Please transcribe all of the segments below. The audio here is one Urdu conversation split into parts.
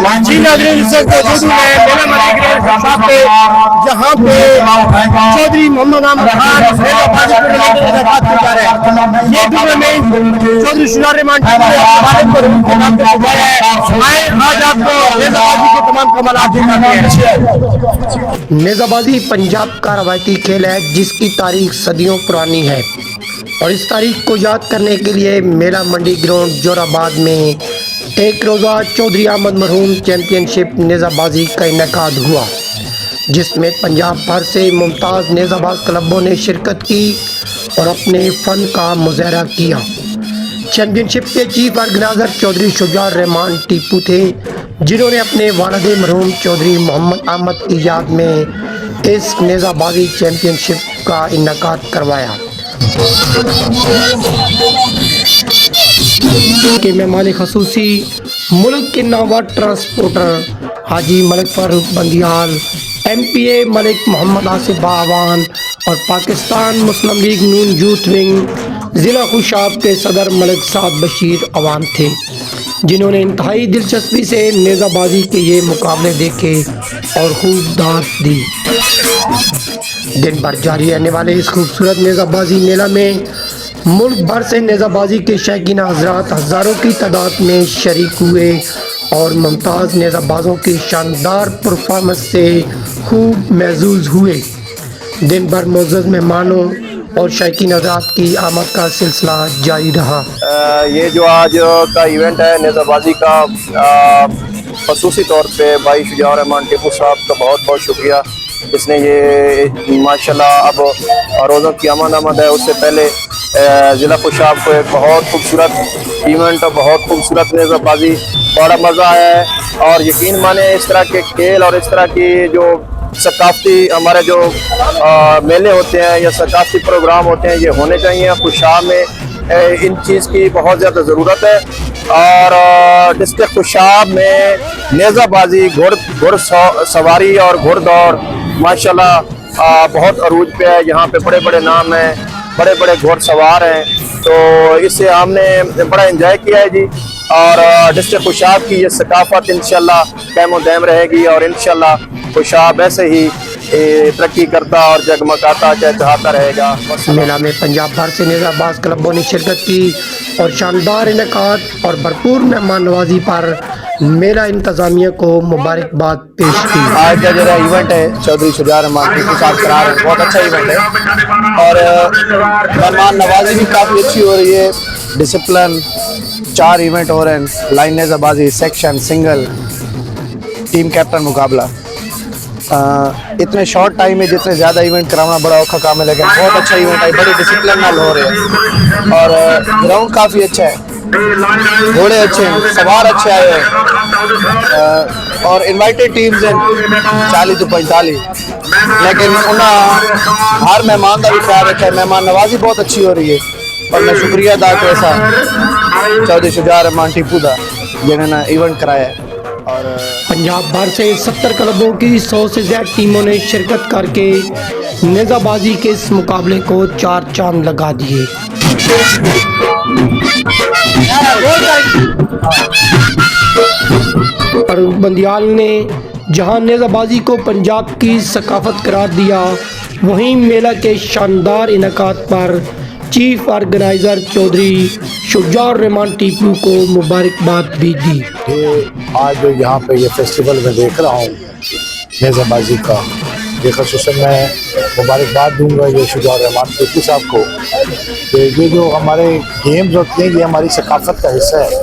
جی ناظرین اس وقت موجود ہیں میلا مدی گرینڈ شاپ پہ جہاں پہ چودھری محمد احمد خان میلا بازی ٹورنامنٹ انعقاد کیا جا رہا ہے۔ یہ ٹورنامنٹ چودھری شجاع الرحمان کے نام سے کروایا ہے۔ آئے آج آپ کو میلا بازی کے تمام کمالات دکھاتے ہیں۔ نیزہ بازی پنجاب کا روایتی کھیل ہے جس کی تاریخ صدیوں پرانی ہے اور اس تاریخ کو یاد کرنے کے لیے میلا منڈی گراؤنڈ جور آباد میں ایک روزہ چودھری احمد مرحوم چیمپئن شپ نیزہ بازی کا انعقاد ہوا، جس میں پنجاب بھر سے ممتاز نیزہ باز کلبوں نے شرکت کی اور اپنے فن کا مظاہرہ کیا۔ چیمپئن شپ کے چیف آرگنائزر چودھری شجاع الرحمان ٹیپو تھے، جنہوں نے اپنے والد مرحوم چودھری محمد احمد کی یاد میں اس نیزہ بازی چیمپئن شپ کا انعقاد کروایا۔ کے مہمان خصوصی ملک کے نامور ٹرانسپورٹر حاجی ملک فاروق بندیال، ایم پی اے ملک محمد آصف باعوان اور پاکستان مسلم لیگ نون یوتھ ونگ ضلع خوشاب کے صدر ملک سعد بشیر عوام تھے، جنہوں نے انتہائی دلچسپی سے نیزہ بازی کے یہ مقابلے دیکھے اور خوب داد دی۔ دن بھر جاری رہنے والے اس خوبصورت نیزہ بازی میلہ میں ملک بھر سے نیزہ بازی کے شائقین حضرات ہزاروں کی تعداد میں شریک ہوئے اور ممتاز نیزہ بازوں کی شاندار پرفارمنس سے خوب محظوظ ہوئے۔ دن بھر معزز مہمانوں اور شائقین حضرات کی آمد کا سلسلہ جاری رہا۔ یہ جو آج کا ایونٹ ہے نیزہ بازی کا، خصوصی طور پہ بھائی شجاع الرحمان ٹیپو صاحب کا بہت بہت شکریہ، اس نے یہ ماشاءاللہ اب روزوں کی آمد ہے۔ اس سے پہلے ضلع خوشاب کو ایک بہت خوبصورت ایونٹ اور بہت خوبصورت نیزہ بازی، بڑا مزہ آیا ہے، اور یقین مانے اس طرح کے کھیل اور اس طرح کی جو ثقافتی ہمارے جو میلے ہوتے ہیں یا ثقافتی پروگرام ہوتے ہیں یہ ہونے چاہیے۔ خوشاب میں ان چیز کی بہت زیادہ ضرورت ہے، اور ڈسٹرکٹ خوشاب میں نیزہ بازی، گھڑ سواری اور گھڑ دوڑ ماشاءاللہ بہت عروج پہ ہے۔ یہاں پہ بڑے بڑے نام ہیں، بڑے بڑے گھوڑ سوار ہیں، تو اس سے ہم نے بڑا انجوائے کیا ہے جی، اور ڈسٹرکٹ خوشاب کی یہ ثقافت انشاءاللہ قائم و دائم رہے گی، اور انشاءاللہ خوشاب ایسے ہی ترقی کرتا اور جگمگاتا چہچہاتا رہے گا۔ میلہ میں پنجاب بھر سے نیزہ باز کلبوں نے شرکت کی اور شاندار انعقاد اور بھرپور مہمان نوازی پر میلہ انتظامیہ کو مبارکباد پیش کی۔ آج کا جو ایونٹ ہے چودھری شجاع الرحمان ٹیپو صاحب کرا رہے ہیں، بہت اچھا ایونٹ ہے، اور مہمان نوازی بھی کافی اچھی ہو رہی ہے۔ ڈسپلن 4 ایونٹ ہو رہے ہیں، لائن نیزہ بازی، سیکشن، سنگل، ٹیم کیپٹن مقابلہ۔ اتنے شارٹ ٹائم میں جتنے زیادہ ایونٹ کرانا بڑا اوکھا کام ہے، لیکن بہت اچھا ایونٹ ہے، بڑی ڈسپلن نال ہو رہے ہیں، اور گراؤنڈ کافی اچھا ہے، گھوڑے اچھے ہیں، سوار اچھے آئے ہیں، اور انوائٹڈ ٹیمز ہیں 40 to 45، لیکن انہاں ہر مہمان کا بھی خیال رکھا ہے۔ مہمان نوازی بہت اچھی ہو رہی ہے، اور میں شکریہ ادا کرتا چودھری شجاع الرحمان ٹیپو دا جنہوں نے ایونٹ کرایا ہے۔ اور پنجاب بھر سے 70 کلبوں کی 100 سے زیادہ ٹیموں نے شرکت کر کے نیزہ بازی کے اس مقابلے کو 4 چاند لگا دیے۔ فاروق بندیال نے جہاں نیزہ بازی کو پنجاب کی ثقافت قرار دیا، وہیں میلہ کے شاندار انعقاد پر چیف آرگنائزر چودھری شجاع الرحمان ٹیپو کو مبارکباد بھی دی۔ آج جو یہاں پہ یہ فیسٹیول میں دیکھ رہا ہوں نیزہ بازی کا، یہ خصوصاً میں مبارکباد دوں گا یہ شجاع الرحمان ٹیپو صاحب کو، کہ یہ جو ہمارے گیمز ہوتے ہیں یہ ہماری ثقافت کا حصہ ہے،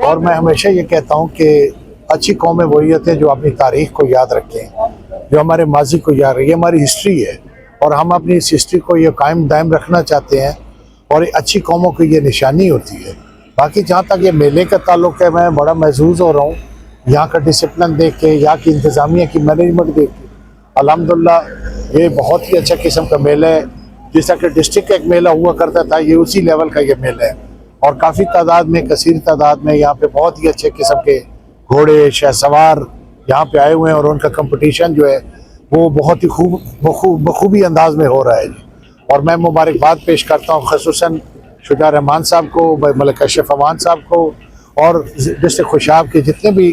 اور میں ہمیشہ یہ کہتا ہوں کہ اچھی قومیں وہی ہوتی ہیں جو اپنی تاریخ کو یاد رکھیں، جو ہمارے ماضی کو یاد رکھیں۔ یہ ہماری ہسٹری ہے، اور ہم اپنی اس ہسٹری کو یہ قائم دائم رکھنا چاہتے ہیں، اور اچھی قوموں کی یہ نشانی ہوتی ہے۔ باقی جہاں تک یہ میلے کا تعلق ہے، میں بڑا محظوظ ہو رہا ہوں یہاں کا ڈسپلن دیکھ کے، یہاں کی انتظامیہ کی مینجمنٹ دیکھ کے۔ الحمدللہ یہ بہت ہی اچھا قسم کا میلہ ہے، جس طرح کہ ڈسٹرکٹ کا ایک میلہ ہوا کرتا تھا، یہ اسی لیول کا یہ میلہ ہے، اور کافی تعداد میں، کثیر تعداد میں یہاں پہ بہت ہی اچھے قسم کے گھوڑے شہ سوار یہاں پہ آئے ہوئے ہیں، اور ان کا کمپٹیشن جو ہے وہ بہت ہی بخوبی انداز میں ہو رہا ہے جی۔ اور میں مبارکباد پیش کرتا ہوں خصوصاً شجاع الرحمان صاحب کو، ملک اشرف عوان صاحب کو، اور ڈسٹرکٹ خوشاب کے جتنے بھی